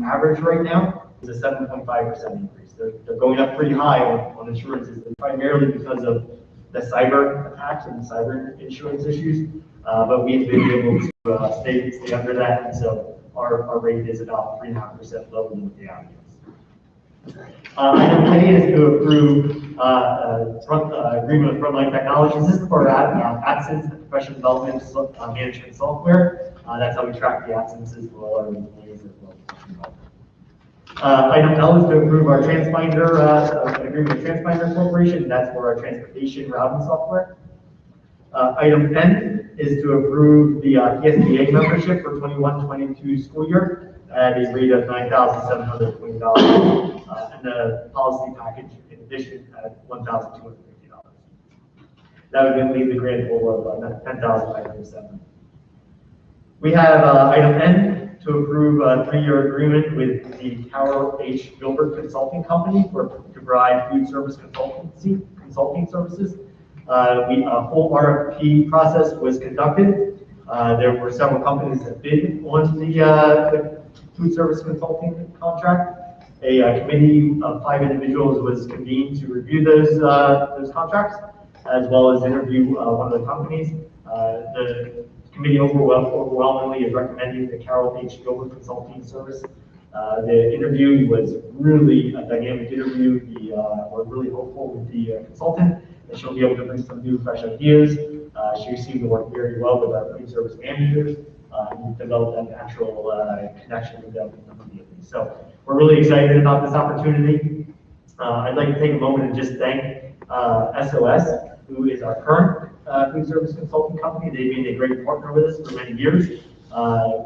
average right now is a 7.5% increase. They're going up pretty high on insurances, primarily because of the cyber attacks and the cyber insurance issues. But we've been able to stay under that, and so our rate is about 3.5% lower than the average. Item 10 is to approve agreement with Frontline Technologies. This is for absence and professional development management software. That's how we track the absences for all our employees as well. Item L is to approve our TransFinder agreement with TransFinder Corporation. That's for our transportation routing software. Item N is to approve the PSBA membership for 21-22 school year at a rate of $9,720, and the policy package in addition at $1,250. That would then leave the grand total of $10,507. We have item N to approve a 3-year agreement with the Carol H. Gilbert Consulting Company to provide food service consulting services. A full RFP process was conducted. There were several companies that bid on the food service consulting contract. A committee of 5 individuals was convened to review those contracts, as well as interview one of the companies. The committee overwhelmingly is recommending the Carol H. Gilbert Consulting Service. The interview was really a dynamic interview. We're really hopeful with the consultant that she'll be able to bring some new, fresh ideas. She seemed to work very well with our food service managers and develop that natural connection with them immediately. So we're really excited about this opportunity. I'd like to take a moment and just thank SOS, who is our current food service consulting company. They've been a great partner with us for many years.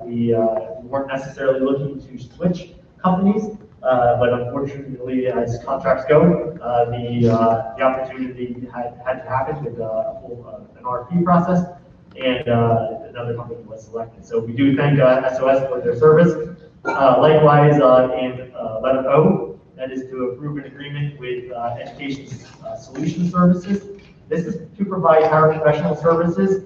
We weren't necessarily looking to switch companies, but unfortunately, as contracts go, the opportunity had to happen with an RFP process, and another company was selected. So we do thank SOS for their service. Likewise, in letter O, that is to approve an agreement with Education Solution Services. This is to provide paraprofessional services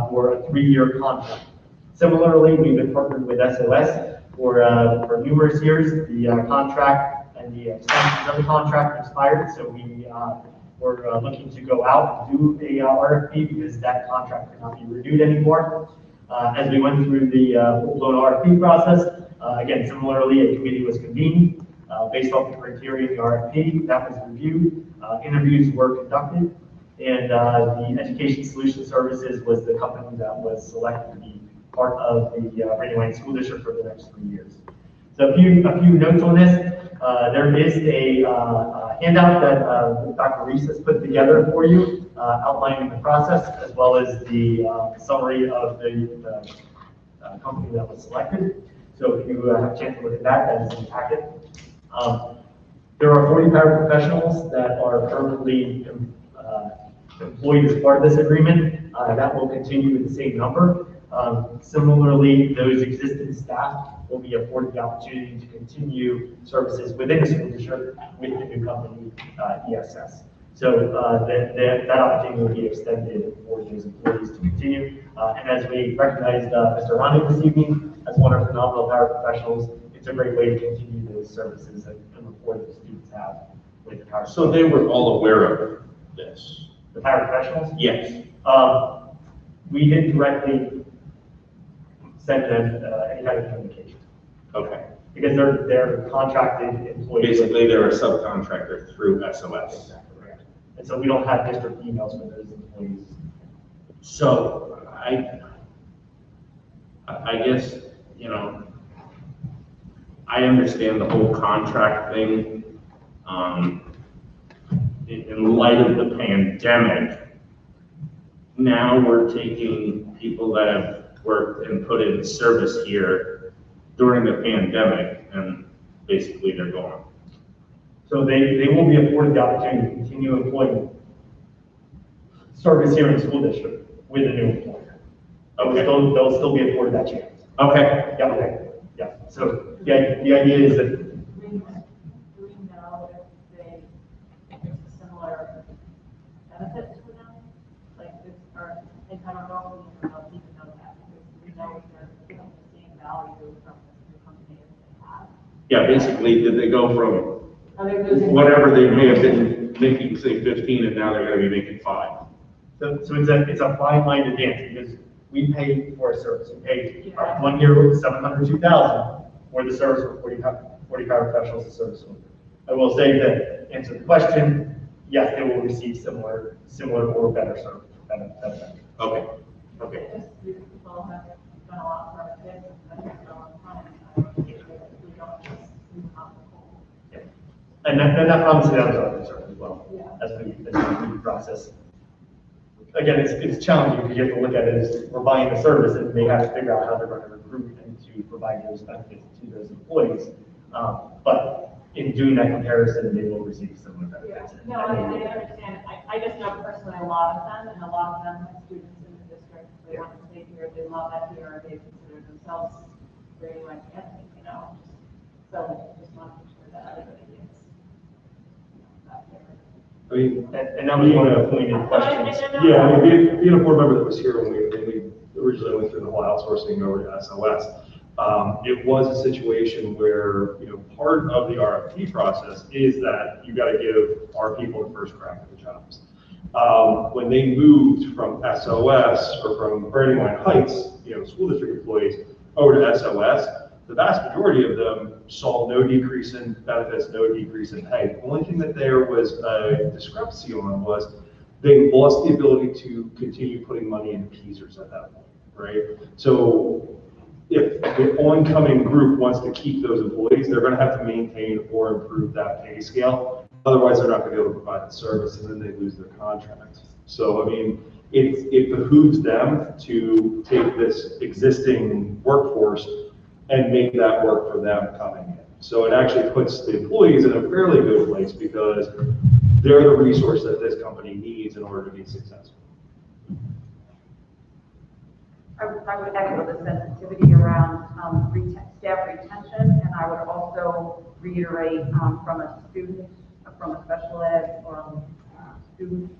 for a 3-year contract. Similarly, we've been partnered with SOS for numerous years. The contract and the extensions of the contract expired, so we're looking to go out and do a RFP because that contract cannot be renewed anymore. As we went through the full-blown RFP process, again, similarly, a committee was convened based off the criteria in the RFP. That was reviewed, interviews were conducted, and the Education Solution Services was the company that was selected to be part of the Brandywine School District for the next 3 years. So a few notes on this. There is a handout that Dr. Reese has put together for you, outlining the process, as well as the summary of the company that was selected. So if you have a chance to look at that, that is in the packet. There are 40 paraprofessionals that are currently employed as part of this agreement. That will continue with the same number. Similarly, those existing staff will be afforded the opportunity to continue services within the school district with the new company, ESS. So that opportunity will be extended for those employees to continue. And as we recognized Mr. Ronnie this evening as one of our phenomenal paraprofessionals, it's a great way to continue those services and rapport that the students have with the paraprofessionals. So they were all aware of this? The paraprofessionals? Yes. We didn't directly send them any kind of communication. Okay. Because they're contracted employees. Basically, they're a subcontractor through SOS. Exactly, right. And so we don't have district emails for those employees. So I guess, I understand the whole contract thing. In light of the pandemic, now we're taking people that have worked and put in service here during the pandemic, and basically they're gone. So they will be afforded the opportunity to continue employment service here in the school district with a new employer. Okay. They'll still be afforded that chance. Okay. Yeah, okay. Yeah. So the idea is that Do we know if it's a similar benefit to them? Like, or I don't know if we even know that, because we know if they're getting the same value from the company as they have. Yeah, basically, did they go from Are they losing? whatever they may have been making, say 15, and now they're gonna be making 5? So it's a fine line to dance, because we pay for a service, we pay Yeah. 1 year with 702,000 for the service for 45 professionals to service. I will say that, answer the question, yes, they will receive similar or better service. Okay, okay. It's just, these people have done a lot for our kids, and that's a long time. I don't think we don't just move on the whole. Yeah. And that obviously that was our concern as well, Yeah. as we do the process. Again, it's challenging because you have to look at it as we're buying the service, and they have to figure out how they're going to recruit and to provide those benefits to those employees. But in doing that comparison, they will receive similar benefits. No, I understand. I just know personally a lot of them, and a lot of them have students in the district. They want to stay here, they love it here, they consider themselves very much family, you know? So just want to make sure that everybody gets that fair. I mean, And that was one of the pointed questions. yeah, I mean, being a board member that was here when we originally went through the whole outsourcing over to SOS, it was a situation where, part of the RFP process is that you got to give our people the first crack at the jobs. When they moved from SOS or from Brandywine Heights, school district employees, over to SOS, the vast majority of them saw no decrease in benefits, no decrease in pay. The only thing that there was a discrepancy on was they lost the ability to continue putting money in teasers at that point, right? So if the oncoming group wants to keep those employees, they're gonna have to maintain or improve that pay scale. Otherwise, they're not gonna be able to provide the service, and then they lose their contract. So, I mean, it behooves them to take this existing workforce and make that work for them coming in. So it actually puts the employees in a fairly good place because they're the resource that this company needs in order to be successful. I would echo the sensitivity around staff retention, and I would also reiterate from a special ed or student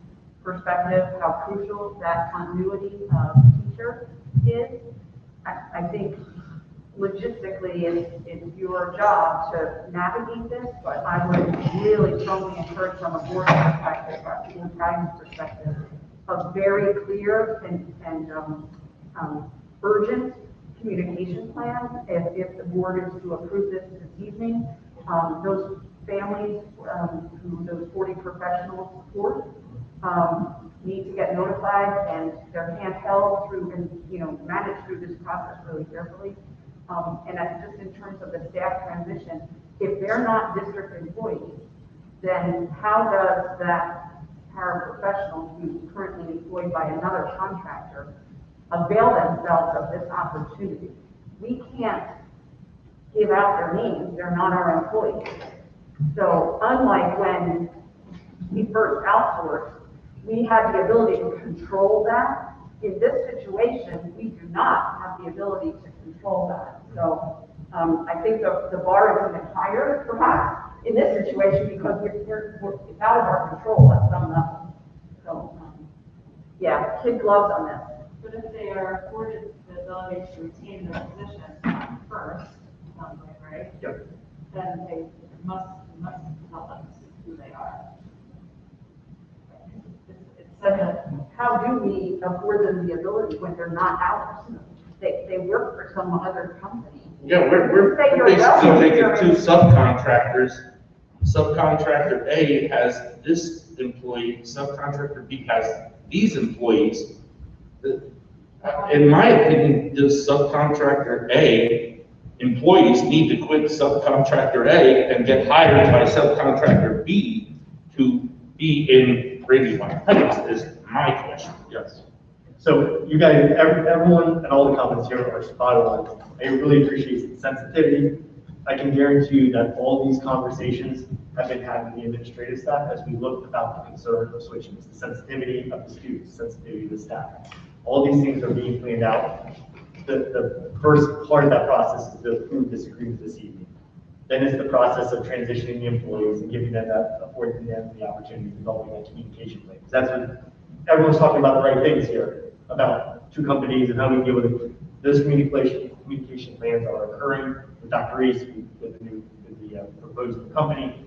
perspective, how crucial that continuity of teacher is. I think logistically it's your job to navigate this, but I would really strongly encourage from a board perspective, a school guidance perspective, a very clear and urgent communication plan. If the board is to approve this evening, those families who those 40 professionals support need to get notified and their hand held through and manage through this process really carefully. And just in terms of the staff transition, if they're not district employees, then how does that paraprofessional who's currently employed by another contractor avail themselves of this opportunity? We can't give out their names, they're not our employees. So unlike when we first outsourced, we had the ability to control that. In this situation, we do not have the ability to control that. So I think the bar is even higher, perhaps, in this situation because it's out of our control at some level. So, yeah, kid gloves on this. But if they are afforded the ability to retain their position first, right? Yep. Then they must tell us who they are. How do we afford them the ability when they're not ours? They work for some other company. Yeah, we're basically taking 2 subcontractors. Subcontractor A has this employee, subcontractor B has these employees. In my opinion, the subcontractor A employees need to quit subcontractor A and get hired by subcontractor B to be in Brandywine Heights is my question. Yes. So you guys, everyone and all the comments here are spot on. I really appreciate the sensitivity. I can guarantee you that all these conversations have been had with the administrative staff as we looked about the concern of switching. It's the sensitivity of the students, sensitivity of the staff. All these things are being planned out. The first part of that process is to approve this agreement this evening. Then it's the process of transitioning the employees and giving them affording them the opportunity to develop that communication plan. That's what everyone's talking about, the right things here, about 2 companies and how we deal with it. Those communication plans are occurring with Dr. Reese, with the new proposed new company.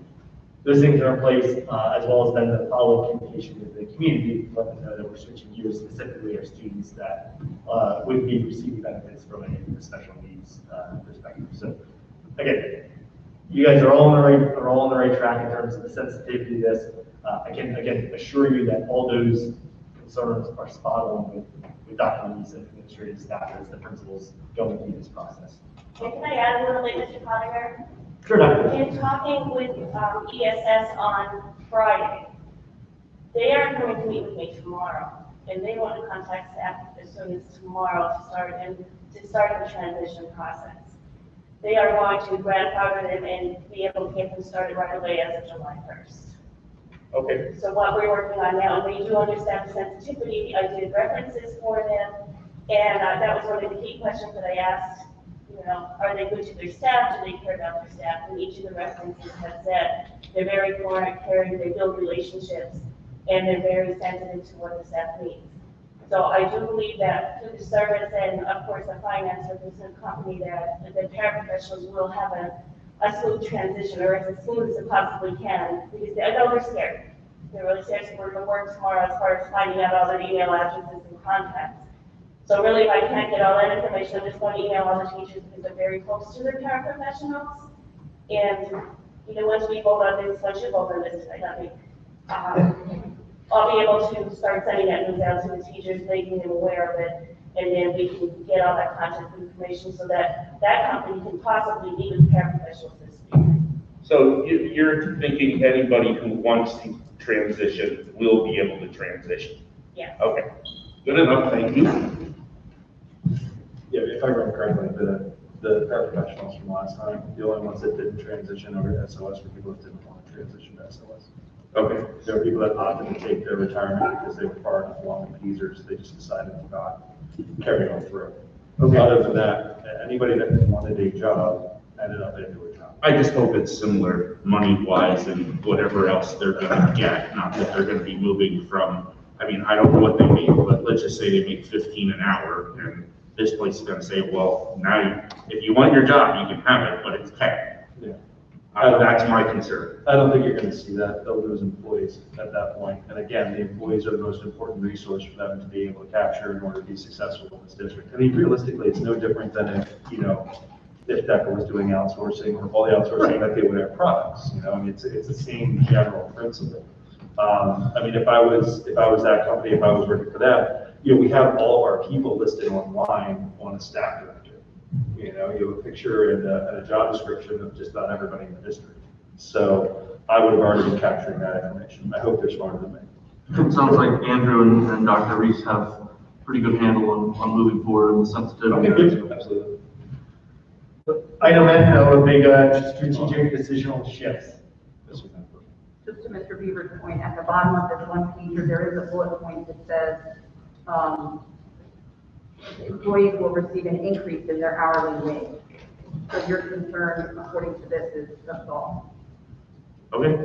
Those things are in place, as well as then the follow-up communication with the community, let them know that we're switching gears, specifically our students that would be receiving benefits from a special needs perspective. So again, you guys are all on the right track in terms of the sensitivity of this. I can again assure you that all those concerns are spot on with Dr. Lee's and administrative staff as the principals going through this process. And can I add a little bit, Mr. Pottinger? Sure, Dr. In talking with ESS on Friday, they are going to meet with me tomorrow, and they want to contact staff as soon as tomorrow to start the transition process. They are going to grandfather them and be able to get them started right away as of July 1st. Okay. So what we're working on now, and they do understand the sensitivity. I did references for them, and that was one of the key questions that I asked. You know, are they good to their staff? Do they care about their staff? And each of the references have said they're very caring, they build relationships, and they're very sensitive to what the staff needs. So I do believe that through the service and of course the finance representative company that the paraprofessionals will have a smooth transition, or as smooth as it possibly can, because I know they're scared. They're really scared, so we're going to work tomorrow as far as finding out all their email addresses and contacts. So really, if I can't get all that information, I'm just going to email all the teachers because they're very close to their paraprofessionals. And you know, once we vote on this, once you vote on this, I'll be able to start sending that news out to the teachers, making them aware of it, and then we can get all that contact information so that that company can possibly meet with paraprofessionals this week. So you're thinking anybody who wants to transition will be able to transition? Yeah. Okay, good enough, thank you. Yeah, if I remember correctly, the paraprofessionals from last time, the only ones that didn't transition over to SOS were people that didn't want to transition to SOS. Okay. There were people that opted to take their retirement because they were far enough along in PSERS, they just decided to not carry on through. Okay. Other than that, anybody that wanted a job ended up into a job. I just hope it's similar money-wise and whatever else they're gonna get, not that they're gonna be moving from, I mean, I don't know what they make, but let's just say they make 15 an hour, and this place is gonna say, well, now, if you want your job, you can have it, but it's 10. Yeah. That's my concern. I don't think you're gonna see that, they'll lose employees at that point. And again, the employees are the most important resource for them to be able to capture in order to be successful in this district. I mean, realistically, it's no different than if, you know, if DECA was doing outsourcing or all the outsourcing that they would have products, you know, I mean, it's the same general principle. I mean, if I was that company, if I was working for them, you know, we have all of our people listed online on a staff director. You know, you have a picture and a job description of just about everybody in the district. So I would have already been capturing that information. I hope they're smarter than me. It sounds like Andrew and Dr. Reese have pretty good handle on moving forward and the sensitivity. Okay, absolutely. Item N, no big strategic decisional shifts. Just to Mr. Beaver's point, at the bottom of this one pager, there is a bullet point that says, employees will receive an increase in their hourly wage. So your concern, according to this, is that's all. Okay.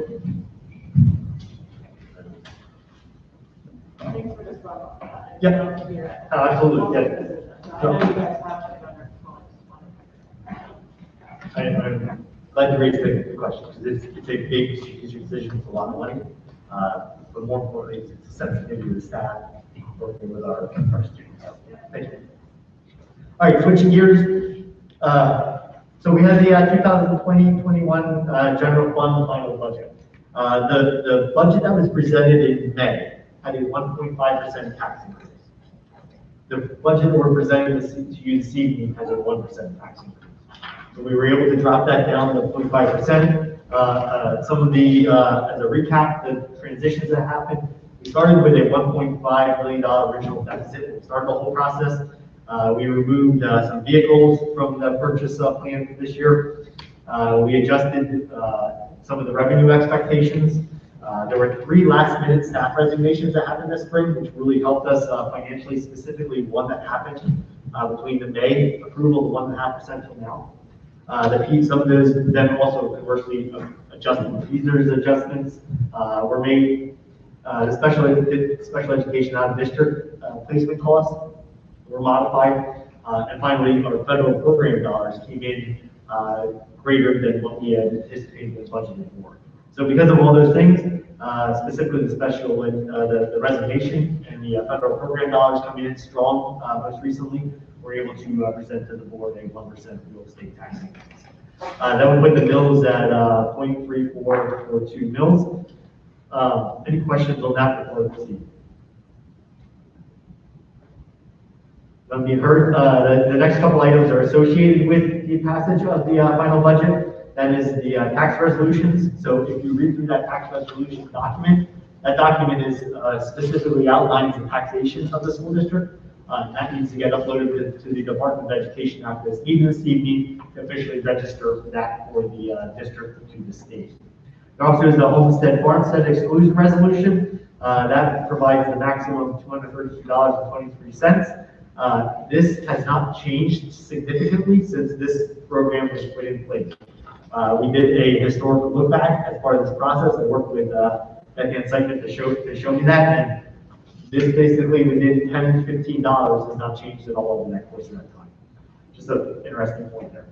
Thanks for just brought up that. Yep. Absolutely, yeah. I know you guys have it under control. I'm glad you raised the question, because it's a big strategic decision, it's a lot of money. But more importantly, it's a sensitivity to the staff, working with our students. Thank you. All right, switching gears. So we have the 2020-21 general fund final budget. The budget that was presented in May had a 1.5% tax increase. The budget that we're presenting to you this evening has a 1% tax increase. So we were able to drop that down to 0.5%. Some of the, as a recap, the transitions that happened, we started with a $1.5 million original deficit. We started the whole process. We removed some vehicles from the purchase plan for this year. We adjusted some of the revenue expectations. There were 3 last-minute staff resignations that happened this spring, which really helped us financially, specifically one that happened between the May approval of 1.5% till now. Some of those then also conversely adjusted PSERS adjustments were made. The special education out of district placement costs were modified. And finally, our federal program dollars came in greater than what we had anticipated and budgeted for. So because of all those things, specifically the special, the reservation and the federal program dollars coming in strong most recently, we're able to present to the board a 1% real estate tax increase. That would put the mills at 0.3442 mills. Any questions on that before we proceed? None being heard. The next couple items are associated with the passage of the final budget. That is the tax resolutions. So if you read through that tax resolution document, that document is specifically outlines the taxation of the school district. That needs to get uploaded to the Department of Education after this meeting to officially register that for the district to the state. There also is the homestead farmstead exclusion resolution. That provides the maximum of $232.23. This has not changed significantly since this program was put in place. We did a historical look back as part of this process. I worked with Becky and Sykman to show me that, and this basically within $10 to $15 has not changed at all over that course of that time. Just an interesting point there.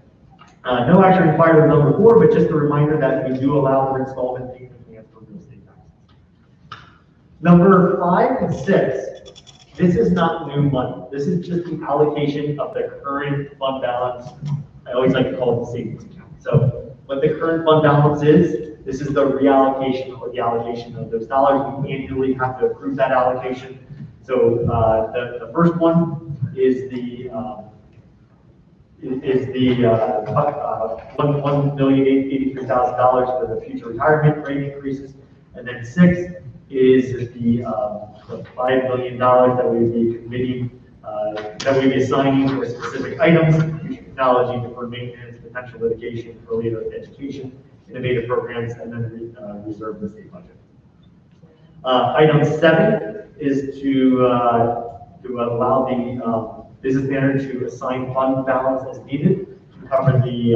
No action required on number 4, but just a reminder that we do allow for installment payment plans for real estate taxes. Number 5 and 6. This is not new money. This is just the allocation of the current fund balance. I always like to call it the savings account. So what the current fund balance is, this is the reallocation or the allocation of those dollars. We annually have to approve that allocation. So the first one is the $1,883,000 for the future retirement rate increases, and then 6 is the $5 million that we would be committing, that we would be assigning for specific items, future technology, deferred maintenance, potential litigation, early education, innovative programs, and then reserve the state budget. Item 7 is to allow the business manager to assign fund balance as needed to cover the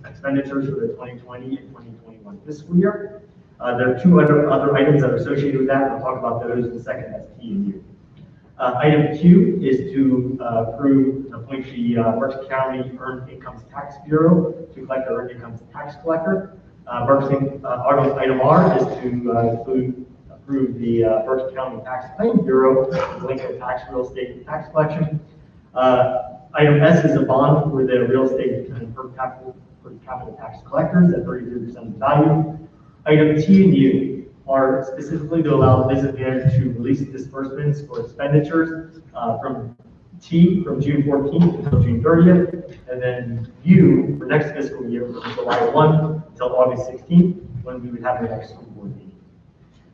expenditures for the 2020 and 2021 fiscal year. There are 2 other items that are associated with that. I'll talk about those in a second. That's T and U. Item Q is to approve and appoint the Berks County Earned Income Tax Bureau to collect the Earned Income Tax Collector. Item R is to approve the Berks County Tax Claim Bureau to link the tax real estate tax collection. Item S is a bond for the real estate and per capita tax collectors at 33% of the value. Item T and U are specifically to allow the business manager to release disbursements for expenditures from T from June 14th until June 30th, and then U for next fiscal year from July 1 until August 16th, when we would have the next school board meeting.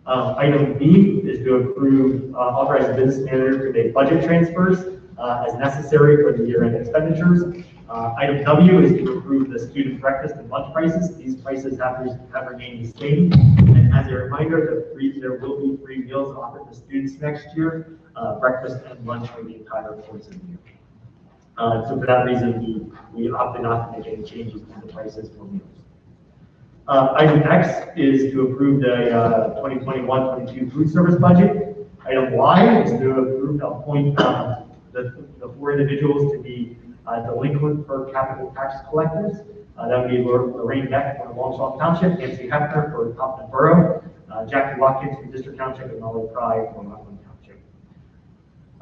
Item B is to approve, authorize the business manager to make budget transfers as necessary for the year-end expenditures. Item W is to approve the student breakfast and lunch prices. These prices have remained the same. And as a reminder, there will be free meals offered to students next year, breakfast and lunch for the entire course of the year. So for that reason, we opted not to make any changes to the prices for meals. Item X is to approve the 2021-22 food service budget. Item Y is to approve appoint the 4 individuals to be delinquent per capita tax collectors. That would be Lorraine Beck for Longshore Township, Nancy Hefner for Topton Borough, Jackie Watkins for District Township, and Molly Pry for Rockland Township.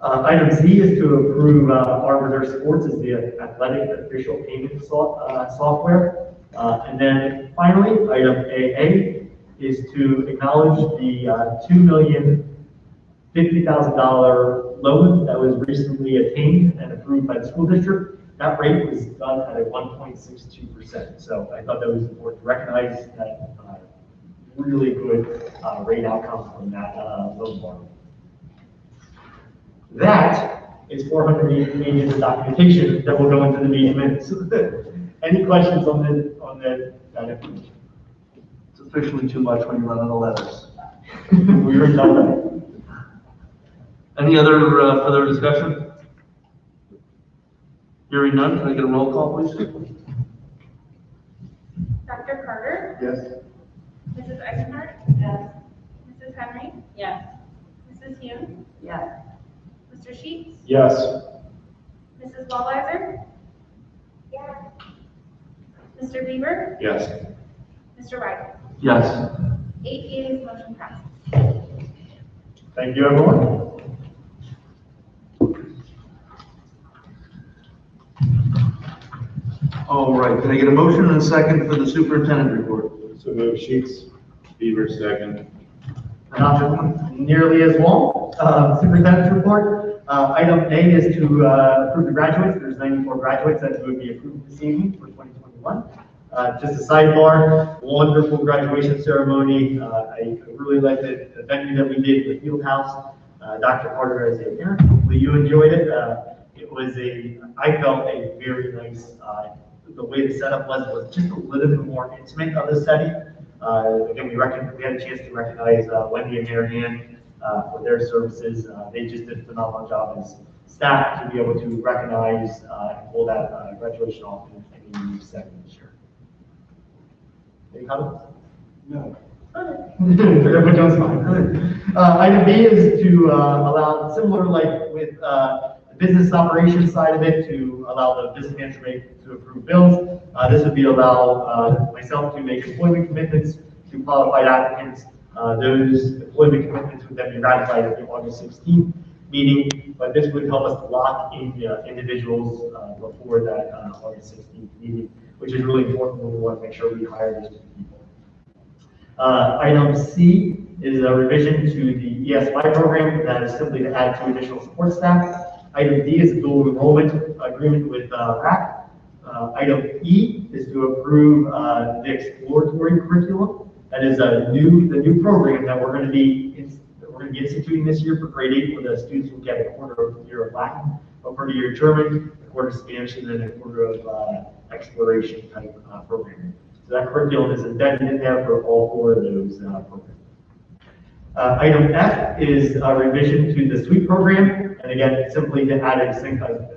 Item Z is to approve Arbiter Sports as the athletic official payment software. And then finally, item AA is to acknowledge the $2,050,000 loan that was recently attained and approved by the school district. That rate was done at a 1.62%. So I thought that was important to recognize that really good rate outcome from that loan borrowing. That is 480 pages of documentation that will go into the meeting minutes. Any questions on that information? It's officially too much when you run out of letters. We were done. Any other further discussion? Hearing none, can I get a roll call, please? Dr. Carter? Yes. Mrs. Eisenhart? Yes. Mrs. Henry? Yes. Mrs. Hume? Yes. Mr. Sheets? Yes. Mrs. Wallweiser? Yes. Mr. Bieber, Yes. Mr. Weigel. Yes. 8 yeas, motion passes. Thank you, everyone. All right, can I get a motion and a second for the superintendent report? So move Sheets. Beaver second. Not nearly as long. Superintendent's report. Item A is to approve the graduates. There's 94 graduates that would be approved this evening for 2021. Just a sidebar, wonderful graduation ceremony. I really liked the venue that we did, the field house. Dr. Carter as a parent, hopefully you enjoyed it. It was I felt a very nice, the way the setup was just a little bit more intimate of the setting. Again, we had a chance to recognize Wendy and Mary Ann for their services. They just did a phenomenal job as staff to be able to recognize and pull that graduation off in a new setting this year. Any comments? No. Everyone's fine. Item B is to allow, similar like with the business operations side of it, to allow the business manager to approve bills. This would be allow myself to make employment commitments to qualified applicants. Those employment commitments would then be ratified at the August 16th meeting, but this would help us lock in individuals before that August 16th meeting, which is really important when we want to make sure we hire those people. Item C is a revision to the ESY program that is simply to add 2 additional support staff. Item D is a dual enrollment agreement with RAC. Item E is to approve the exploratory curriculum. That is the new program that we're going to be instituting this year for grade 8, where the students will get a quarter of a year of Latin, a quarter year German, a quarter of Spanish, and then a quarter of exploration type programming. So that curriculum is embedded in there for all 4 of those programs. Item F is a revision to the SWEET program, and again, simply to add an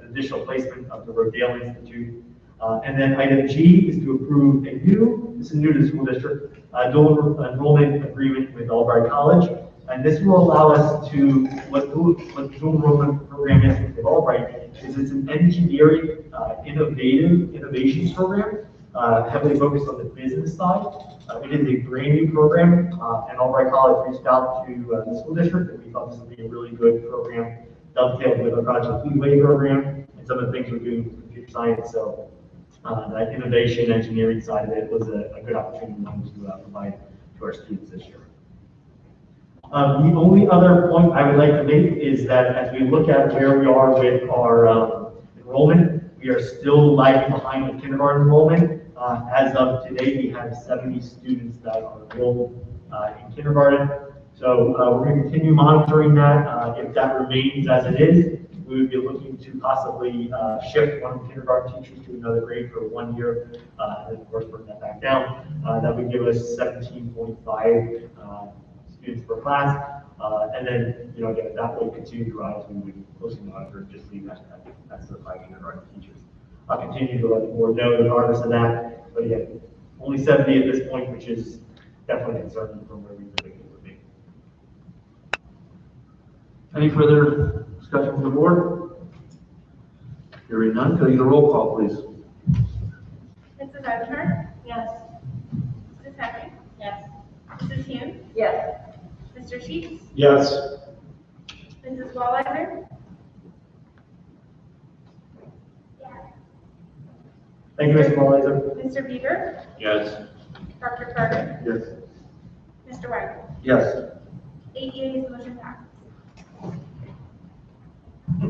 additional placement of the Rodale Institute. And then item G is to approve this is new to the school district, dual enrollment agreement with Albright College. And this will allow us to, what dual enrollment program is with Albright, is it's an engineering innovations program, heavily focused on the business side. It is a brand new program, and Albright College reached out to the school district, and we thought this would be a really good program, dovetailed with our Project Leadway program, and some of the things we're doing with computer science. So that innovation engineering side of it was a good opportunity to provide to our students this year. The only other point I would like to make is that as we look at where we are with our enrollment, we are still lagging behind with kindergarten enrollment. As of today, we have 70 students that are enrolled in kindergarten. So we're going to continue monitoring that. If that remains as it is, we would be looking to possibly shift one of the kindergarten teachers to another grade for 1 year, and then of course bring that back down. That would give us 17.5 students per class. And then, again, that would continue to rise. We would closely monitor, just leave that as the 5 kindergarten teachers. I'll continue to let the board know regardless of that. But again, only 70 at this point, which is definitely concerning from where we predicted it would be. Any further discussion from the board? Hearing none, can I get a roll call, please? Mrs. Eisenhardt? Yes. Mrs. Henry? Yes. Mrs. Hume? Yes. Mr. Sheets? Yes. Mrs. Walliser? Thank you, Mr. Walliser. Mr. Bieber? Yes. Dr. Carter? Yes. Mr. Weigel? Yes. 8 yeas, motion passes.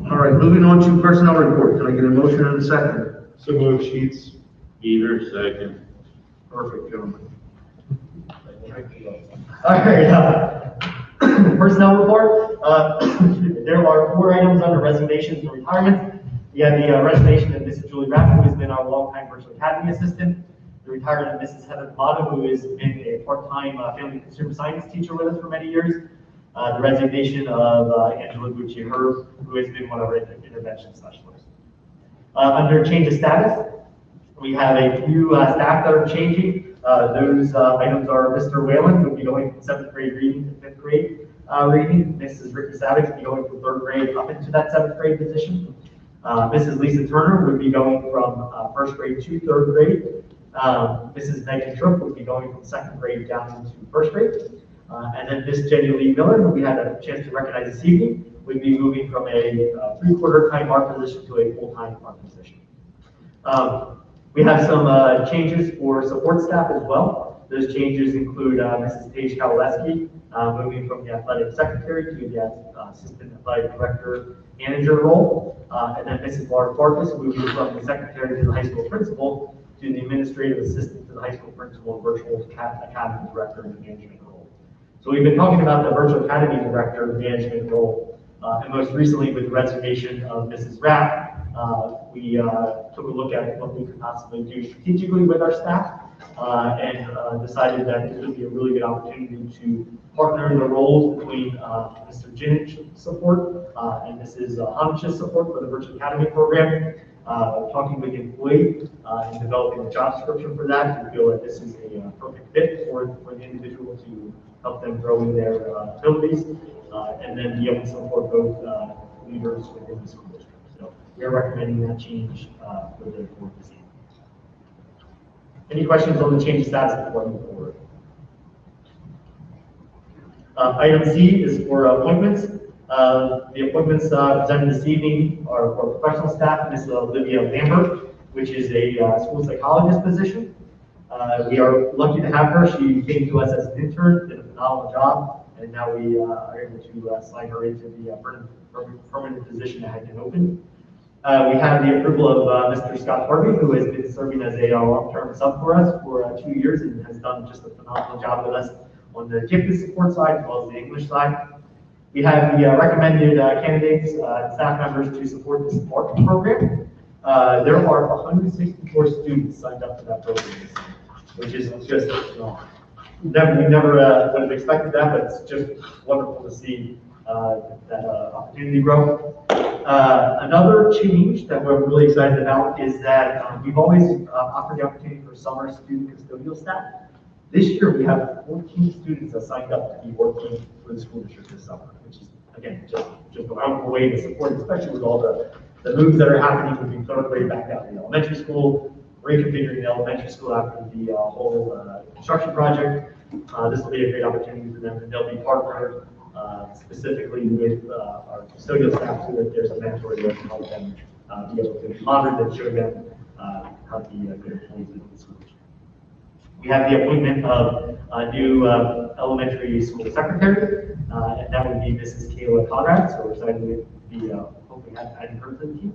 All right, moving on to personnel report. Can I get a motion and a second? So move Sheets. Beaver second. Perfect, gentlemen. All right, personnel report. There are 4 items under resignations and retirements. We have the resignation of Mrs. Julie Rapp, who has been our longtime virtual academy assistant. The retirement of Mrs. Heather Pilato, who has been a part-time family and consumer science teacher with us for many years. The resignation of Angela Gucci-Herb, who has been one of our intervention specialists. Under change of status, we have a few staff that are changing. Those items are Mr. Whalen, who will be going from 7th grade reading to 5th grade reading. Mrs. Ricky Savage will be going from 3rd grade up into that 7th grade position. Mrs. Lisa Turner would be going from 1st grade to 3rd grade. Mrs. Megan Tripp will be going from second grade down to first grade. And then Miss Jenny Lee Miller, who we had a chance to recognize this evening, would be moving from a three-quarter time art position to a full-time art position. We have some changes for support staff as well. Those changes include Mrs. Paige Kowaleski moving from the athletic secretary to the assistant athletic director manager role, and then Mrs. Laura Farkas moving from the secretary to the high school principal to the administrative assistant to the high school principal and virtual academy director in the management role. So we've been talking about the virtual academy director management role, and most recently with the resignation of Mrs. Rapp, we took a look at what we could possibly do strategically with our staff, and decided that this would be a really good opportunity to partner the roles between Mr. Jinich's support and Mrs. Hamich's support for the virtual academy program. Talking with the employee and developing a job description for that, we feel that this is a perfect fit for the individual to help them grow in their abilities, and then be able to support both leaders within the school district. So we are recommending that change for the board this evening. Any questions on the change of status before I move forward? Item C is for appointments. The appointments presented this evening are for professional staff, Ms. Olivia Lambert, which is a school psychologist position. We are lucky to have her. She came to us as an intern, did a phenomenal job, and now we are able to slide her into the permanent position that had been opened. We have the approval of Mr. Scott Harvey, who has been serving as a long-term sub for us for 2 years and has done just a phenomenal job with us on the gifted support side as well as the English side. We have the recommended candidates and staff members to support the support program. There are 164 students signed up for that program, which is just, we never would have expected that, but it's just wonderful to see that opportunity grow. Another change that we're really excited about is that we've always offered the opportunity for summer student custodial staff. This year we have 14 students that signed up to be working for the school district this summer, which is, again, just a wonderful way to support, especially with all the moves that are happening moving third grade back out to the elementary school, reconfiguring the elementary school after the whole construction project. This will be a great opportunity for them, and they'll be partnered specifically with our custodial staff so that there's a mentor there to help them be able to monitor and show them how to be good employees in the school. We have the appointment of a new elementary school secretary, and that would be Mrs. Kayla Conrad, so we're excited to be hoping adding her to the team.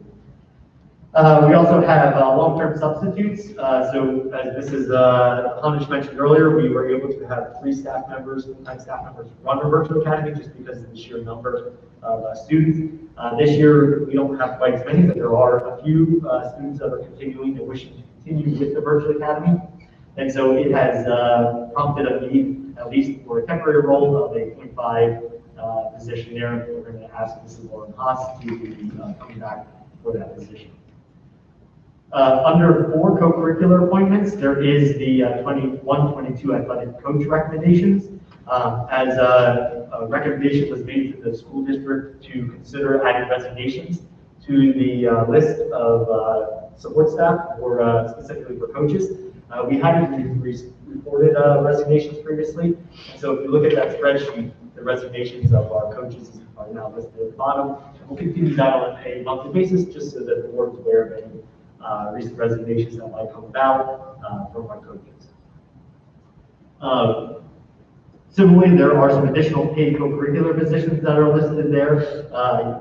We also have long-term substitutes. So as Mrs. Hamish mentioned earlier, we were able to have 3 staff members, full-time staff members, run our virtual academy just because of the sheer number of students. This year, we don't have quite as many, but there are a few students that are continuing and wishing to continue with the virtual academy. And so it has prompted a need, at least for a temporary role, of a 0.5 position there. We're going to ask Mrs. Lauren Haas to be coming back for that position. Under 4 co-curricular appointments, there is the 21-22 athletic coach recommendations. As a recommendation was made to the school district to consider adding resignations to the list of support staff, or specifically for coaches. We hadn't reported resignations previously, and so if you look at that spreadsheet, the resignations of our coaches are now listed at the bottom. We'll continue that on a monthly basis, just so that the board is aware of any recent resignations that might come about from our coaches. Similarly, there are some additional paid co-curricular positions that are listed there.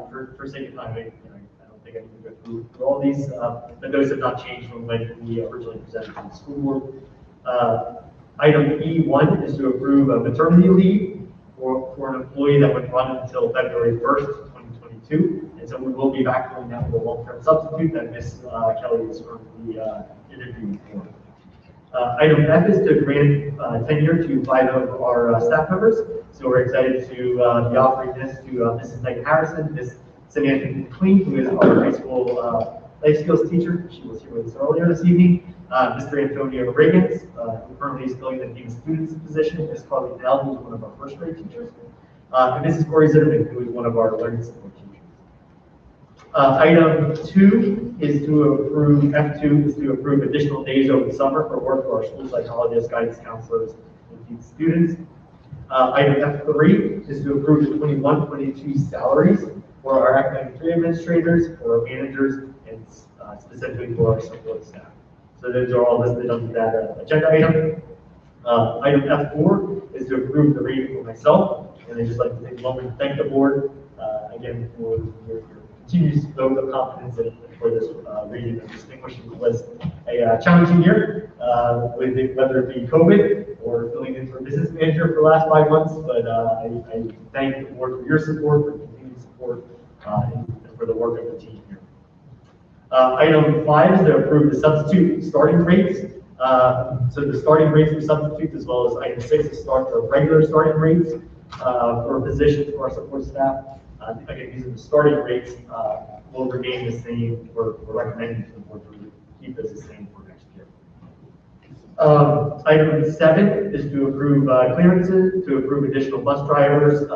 For sake of time, I don't think I can go through all these, but those have not changed from when we originally presented to the school board. Item E1 is to approve a maternity leave for an employee that would run until February 1st, 2022. And so we will be backfilling that with a long-term substitute that Ms. Kelly is currently interviewing for. Item F is to grant tenure to 5 of our staff members. So we're excited to be offering this to Mrs. Megan Harrison, Ms. Samantha McLean, who is our high school life skills teacher. She was here with us earlier this evening. Mr. Antonio Reagans, who currently is filling the Dean of Students position. Ms. Carly Bell, who is one of our first grade teachers. And Mrs. Corey Zitterman, who is one of our learning support teachers. Item 2 is to approve, F2 is to approve additional days over the summer for work for our school psychologists, guidance counselors, and teach students. Item F3 is to approve the 21-22 salaries for our academic administrators, for our managers, and specifically for our support staff. So those are all listed under that agenda item. Item F4 is to approve the rating for myself, and I'd just like to take a moment to thank the board again for your continued vote of confidence for this rating of distinguishing. It was a challenging year, with it, whether it be COVID or filling in for business manager for the last 5 months, but I thank the board for your support, for continued support, and for the work of the team here. Item 5 is to approve the substitute starting rates. So the starting rates for substitutes, as well as item 6 is start the regular starting rates for positions for our support staff. Again, these are the starting rates will remain the same. We're recommending to the board to keep this the same for next year. Item 7 is to approve clearances, to approve additional bus drivers.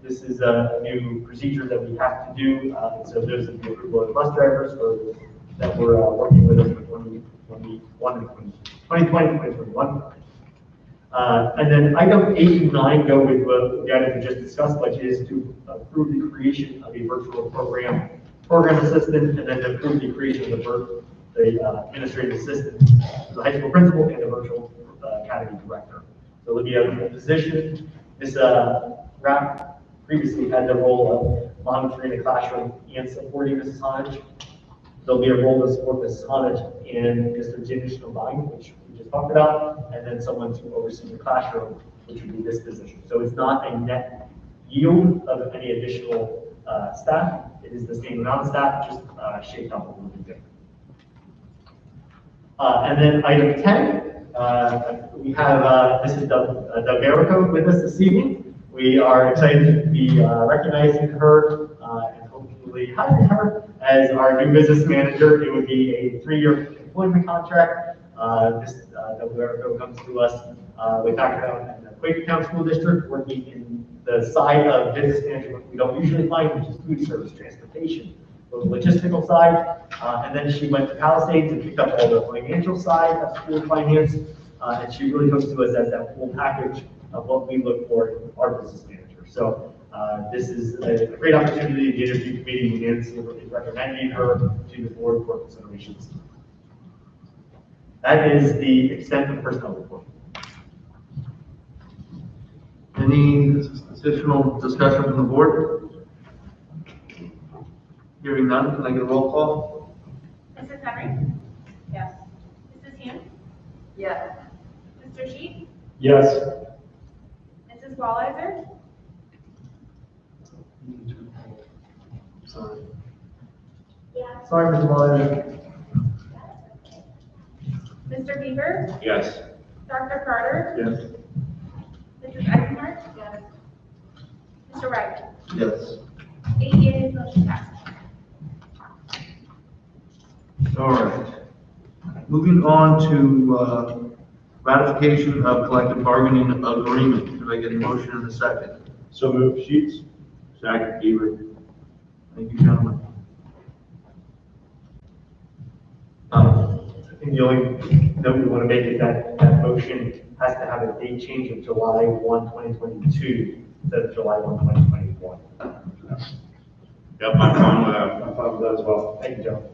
This is a new procedure that we have to do. So those are the approval of the bus drivers that we're working with us for 2021 and 2021. And then item 8 and 9 go with the items we just discussed, which is to approve the creation of a virtual program assistant, and then approve the creation of the administrative assistant, the high school principal, and the virtual academy director. So there'll be a position. This RAP previously had the role of monitoring the classroom and supporting Mrs. Hodge. There'll be a role to support Mrs. Hodge and Mr. Jimmy combined, which we just talked about, and then someone to oversee the classroom, which would be this position. So it's not a net yield of any additional staff. It is the same amount of staff, just shaped up a little bit different. And then item 10, we have Mrs. Doug Verico with us this evening. We are excited to be recognizing her and hopefully hiring her as our new business manager. It would be a 3-year employment contract. This Doug Verico comes to us with background in the Quakertown School District, working in the side of business management we don't usually find, which is food service, transportation, the logistical side. And then she went to Palisades and picked up all the financial side of school finance. And she really comes to us as that full package of what we look for in our business manager. So this is a great opportunity. The interview committee is recommending her to the board for considerations. That is the extent of personnel report. Any additional discussion from the board? Hearing none, can I get a roll call? Mrs. Henry? Yes. Mrs. Hume? Yes. Mr. Sheep? Yes. Mrs. Walliser? Sorry. Yeah. Sorry, Mr. Muller. Mr. Beaver? Yes. Dr. Carter? Yes. Mrs. Eisenhart? Yes. Mr. Wright? Yes. 8 yeas, motion passed. All right. Moving on to ratification of collective bargaining agreement. Could I get a motion in a second? So move Sheets. Second, Beaver. Thank you, gentlemen. I think the only note we want to make is that that motion has to have a date change of July 1, 2022 instead of July 1, 2021. Yep, I'm fine with that. I'm fine with that as well. Thank you, Joe.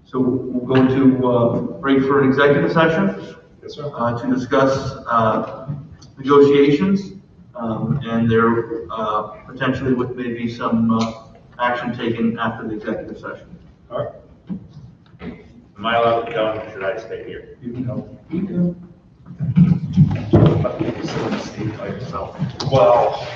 So we'll go into break for an executive session Yes, sir. to discuss negotiations and there potentially with maybe some action taken after the executive session. All right. Am I allowed to go, or should I stay here? You can help. You can. By yourself. Well.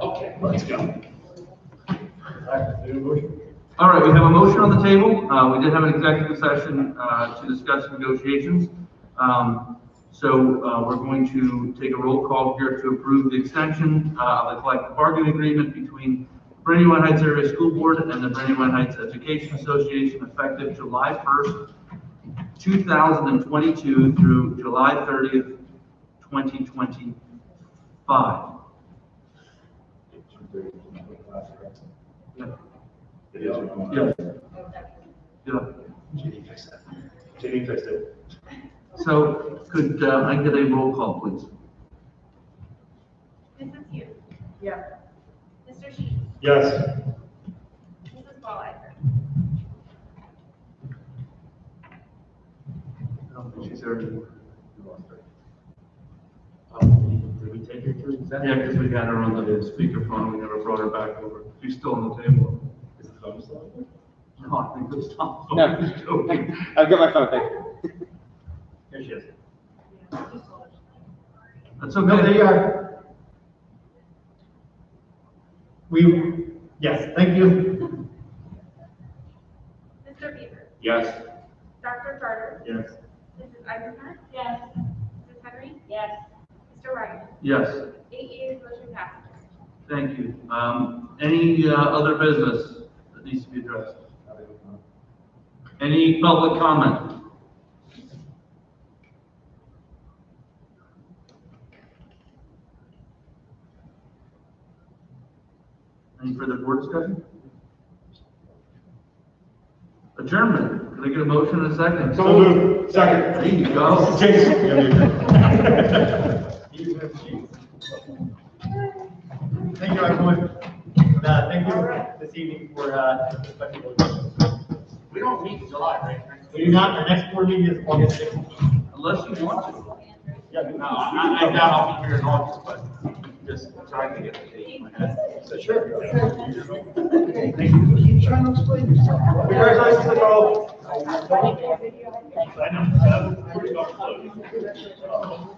Okay, let's go. All right, do a motion. All right, we have a motion on the table. We did have an executive session to discuss negotiations. So we're going to take a roll call here to approve the extension of the collective bargaining agreement between Brandywine Heights Area School Board and the Brandywine Heights Education Association effective July 1st, 2022 through July 30th, 2025. It is. Yeah. Yeah. Jamie fixed it. Jamie fixed it. So could I get a roll call, please? Mrs. Hughes. Yeah. Mr. Sheets. Yes. Mrs. Walliser. She's already. Did we take her to executive? Yeah, because we got her on the speakerphone, we never brought her back over. She's still on the table. Is the phone still on? No, I think it's not. No. I'm just joking. I've got my phone, thank you. Here she is. That's No, there okay. you are. Yes, thank you. Mr. Beaver. Yes. Dr. Carter. Yes. Mrs. Eisenhart. Yes. Mrs. Henry. Yes. Mr. Wright. Yes, 8 yeas, motion passes. thank you. Any other business that needs to be addressed? Any public comment? Any further board discussion? Adjournment. Can I get a motion in a second? So moved. Second. There you go. Thank you, everyone. Thank you this evening for the special board. We don't meet in July, right? We do not, our next board meeting is August 6th. Unless you want to. Yeah, No, I doubt I'll be here in August, but just trying to get the date in my head. sure. Trying to explain yourself. Congratulations, Nicole. I know.